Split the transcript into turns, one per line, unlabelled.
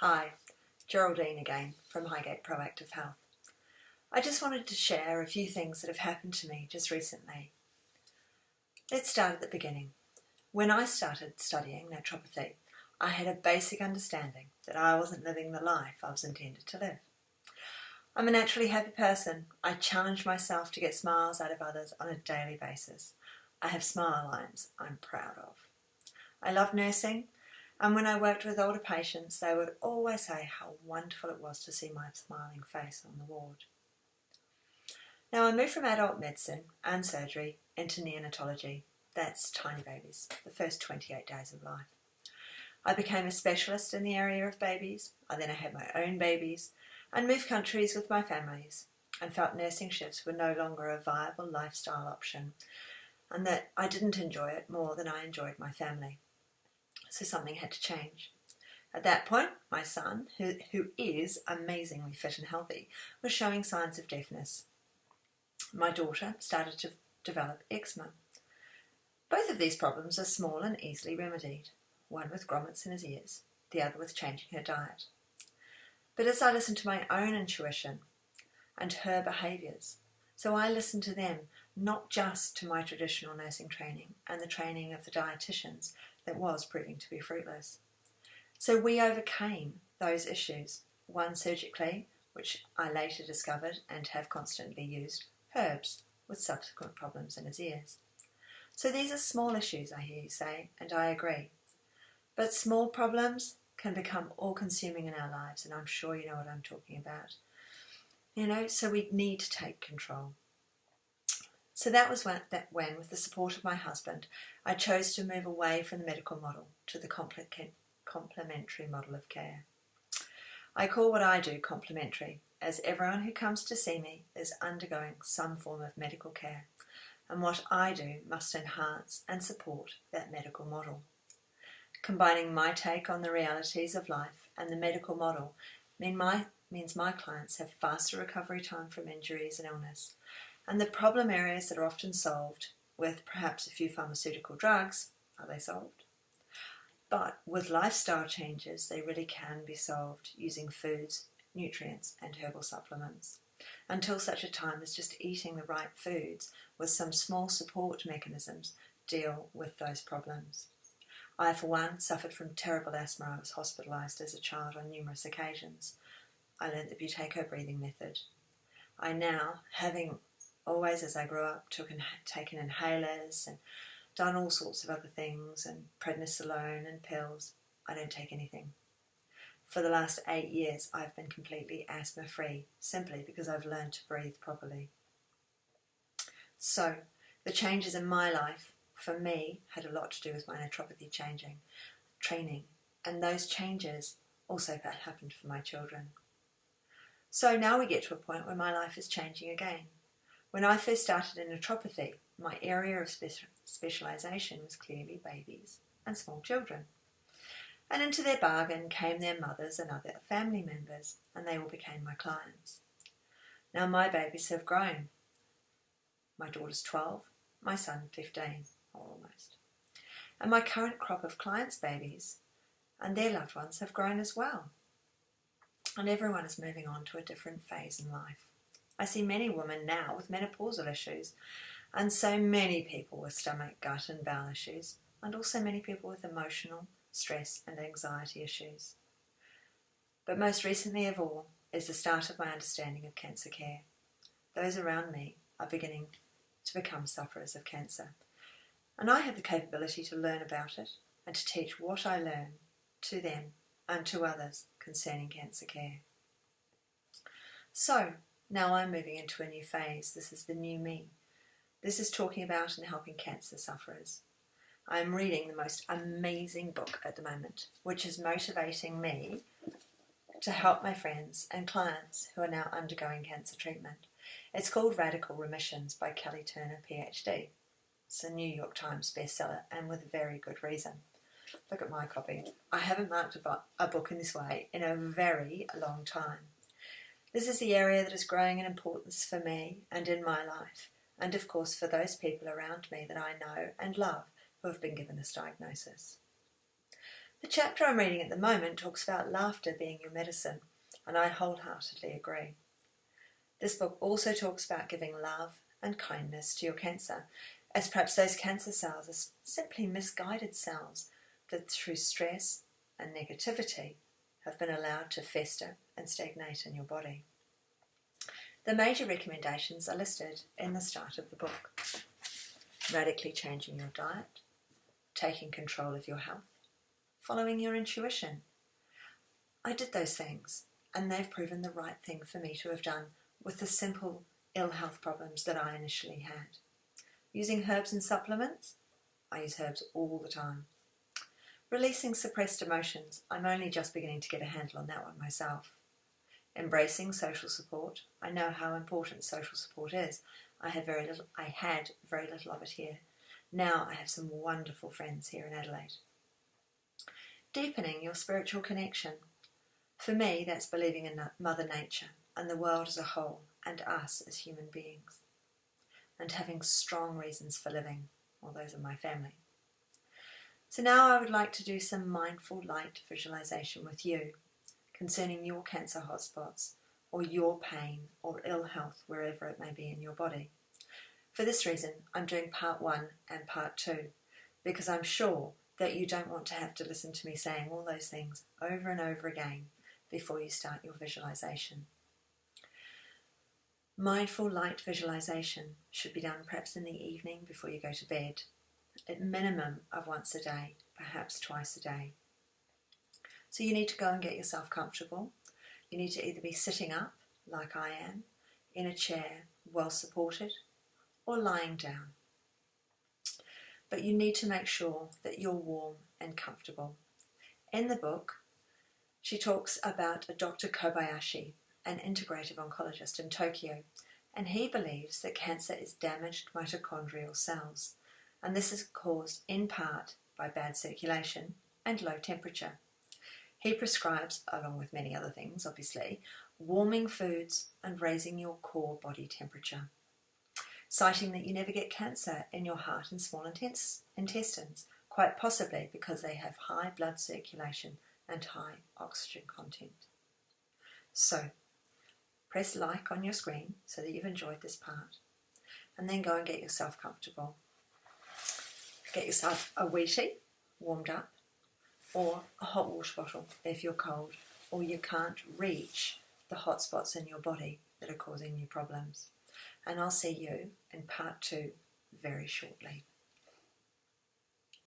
Hi, Geraldine again from Highgate Proactive Health. I just wanted to share a few things that have happened to me just recently. Let's start at the beginning. When I started studying naturopathy, I had a basic understanding that I wasn't living the life I was intended to live. I'm a naturally happy person. I challenge myself to get smiles out of others on a daily basis. I have smile lines I'm proud of. I love nursing, and when I worked with older patients, they would always say how wonderful it was to see my smiling face on the ward. Now I moved from adult medicine and surgery into neonatology. That's tiny babies, the first 28 days of life. I became a specialist in the area of babies. I had my own babies and moved countries with my families and felt nursing shifts were no longer a viable lifestyle option and that I didn't enjoy it more than I enjoyed my family. So something had to change. At that point, my son, who is amazingly fit and healthy, was showing signs of deafness. My daughter started to develop eczema. Both of these problems are small and easily remedied, one with grommets in his ears, the other with changing her diet. But as I listened to my own intuition and her behaviours, so I listened to them, not just to my traditional nursing training and the training of the dietitians that was proving to be fruitless. So we overcame those issues, one surgically, which I later discovered and have constantly used, herbs, with subsequent problems in his ears. So these are small issues, I hear you say, and I agree. But small problems can become all-consuming in our lives, and I'm sure you know what I'm talking about. So we need to take control. So that was when, with the support of my husband, I chose to move away from the medical model to the complementary model of care. I call what I do complementary, as everyone who comes to see me is undergoing some form of medical care, and what I do must enhance and support that medical model. Combining my take on the realities of life and the medical model means my clients have faster recovery time from injuries and illness, and the problem areas that are often solved with perhaps a few pharmaceutical drugs, are they solved? But with lifestyle changes, they really can be solved using foods, nutrients and herbal supplements, until such a time as just eating the right foods with some small support mechanisms deal with those problems. I, for one, suffered from terrible asthma. I was hospitalised as a child on numerous occasions. I learned the Buteyko breathing method. I now, having always as I grew up taken inhalers and done all sorts of other things and prednisolone and pills, I don't take anything. For the last 8 years I've been completely asthma free, simply because I've learned to breathe properly. So the changes in my life for me had a lot to do with my naturopathy training, and those changes also happened for my children. So now we get to a point where my life is changing again. When I first started in naturopathy, my area of specialisation was clearly babies and small children. And into their bargain came their mothers and other family members, and they all became my clients. Now my babies have grown. My daughter's 12, my son 15, or almost. And my current crop of clients' babies and their loved ones have grown as well. And everyone is moving on to a different phase in life. I see many women now with menopausal issues, and so many people with stomach, gut and bowel issues, and also many people with emotional, stress and anxiety issues. But most recently of all is the start of my understanding of cancer care. Those around me are beginning to become sufferers of cancer, and I have the capability to learn about it and to teach what I learn to them and to others concerning cancer care. So now I'm moving into a new phase. This is the new me. This is talking about and helping cancer sufferers. I'm reading the most amazing book at the moment, which is motivating me to help my friends and clients who are now undergoing cancer treatment. It's called Radical Remissions by Kelly Turner, PhD. It's a New York Times bestseller, and with very good reason. Look at my copy. I haven't marked a book in this way in a very long time. This is the area that is growing in importance for me and in my life, and of course for those people around me that I know and love who have been given this diagnosis. The chapter I'm reading at the moment talks about laughter being your medicine, and I wholeheartedly agree. This book also talks about giving love and kindness to your cancer, as perhaps those cancer cells are simply misguided cells that through stress and negativity have been allowed to fester and stagnate in your body. The major recommendations are listed in the start of the book. Radically changing your diet, taking control of your health, following your intuition. I did those things, and they've proven the right thing for me to have done with the simple ill health problems that I initially had. Using herbs and supplements, I use herbs all the time. Releasing suppressed emotions, I'm only just beginning to get a handle on that one myself. Embracing social support, I know how important social support is. I had very little of it here. Now I have some wonderful friends here in Adelaide. Deepening your spiritual connection. For me, that's believing in Mother Nature and the world as a whole and us as human beings. And having strong reasons for living. Well, those are my family. So now I would like to do some mindful light visualization with you concerning your cancer hotspots or your pain or ill health wherever it may be in your body. For this reason, I'm doing part 1 and part 2 because I'm sure that you don't want to have to listen to me saying all those things over and over again before you start your visualization. Mindful light visualization should be done perhaps in the evening before you go to bed, at minimum of once a day, perhaps twice a day. So you need to go and get yourself comfortable. You need to either be sitting up, like I am, in a chair, well supported, or lying down. But you need to make sure that you're warm and comfortable. In the book, she talks about a Dr. Kobayashi, an integrative oncologist in Tokyo, and he believes that cancer is damaged mitochondrial cells, and this is caused in part by bad circulation and low temperature. He prescribes, along with many other things obviously, warming foods and raising your core body temperature, citing that you never get cancer in your heart and small intestines, quite possibly because they have high blood circulation and high oxygen content. So, press like on your screen so that you've enjoyed this part, and then go and get yourself comfortable. Get yourself a Wheatie, warmed up, or a hot water bottle if you're cold or you can't reach the hot spots in your body that are causing you problems. And I'll see you in part 2 very shortly.